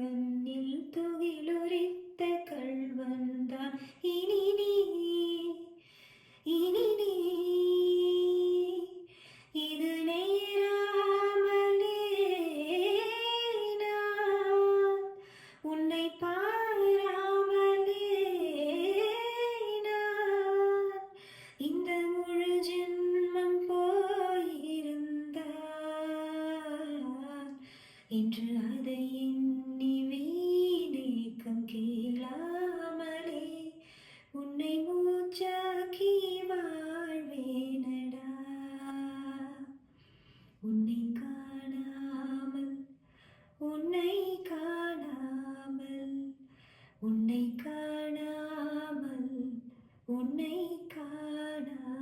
கண்ணில் துகிலுரித்த கள்வந்தான் இனி நீ இனி நீ இது நேராமலே நான் உன்னை பாராமலே நான் இந்த முழு ஜென்மம் போயிருந்தான் இன்று அதை எண்ணி வீணேக்கம் கேளாமலே உன்னை மூச்சாக்கி வாழ்வேனடா உன்னை காணாமல் உன்னை காணாமல் உன்னை காணாமல் உன்னை காணாமல்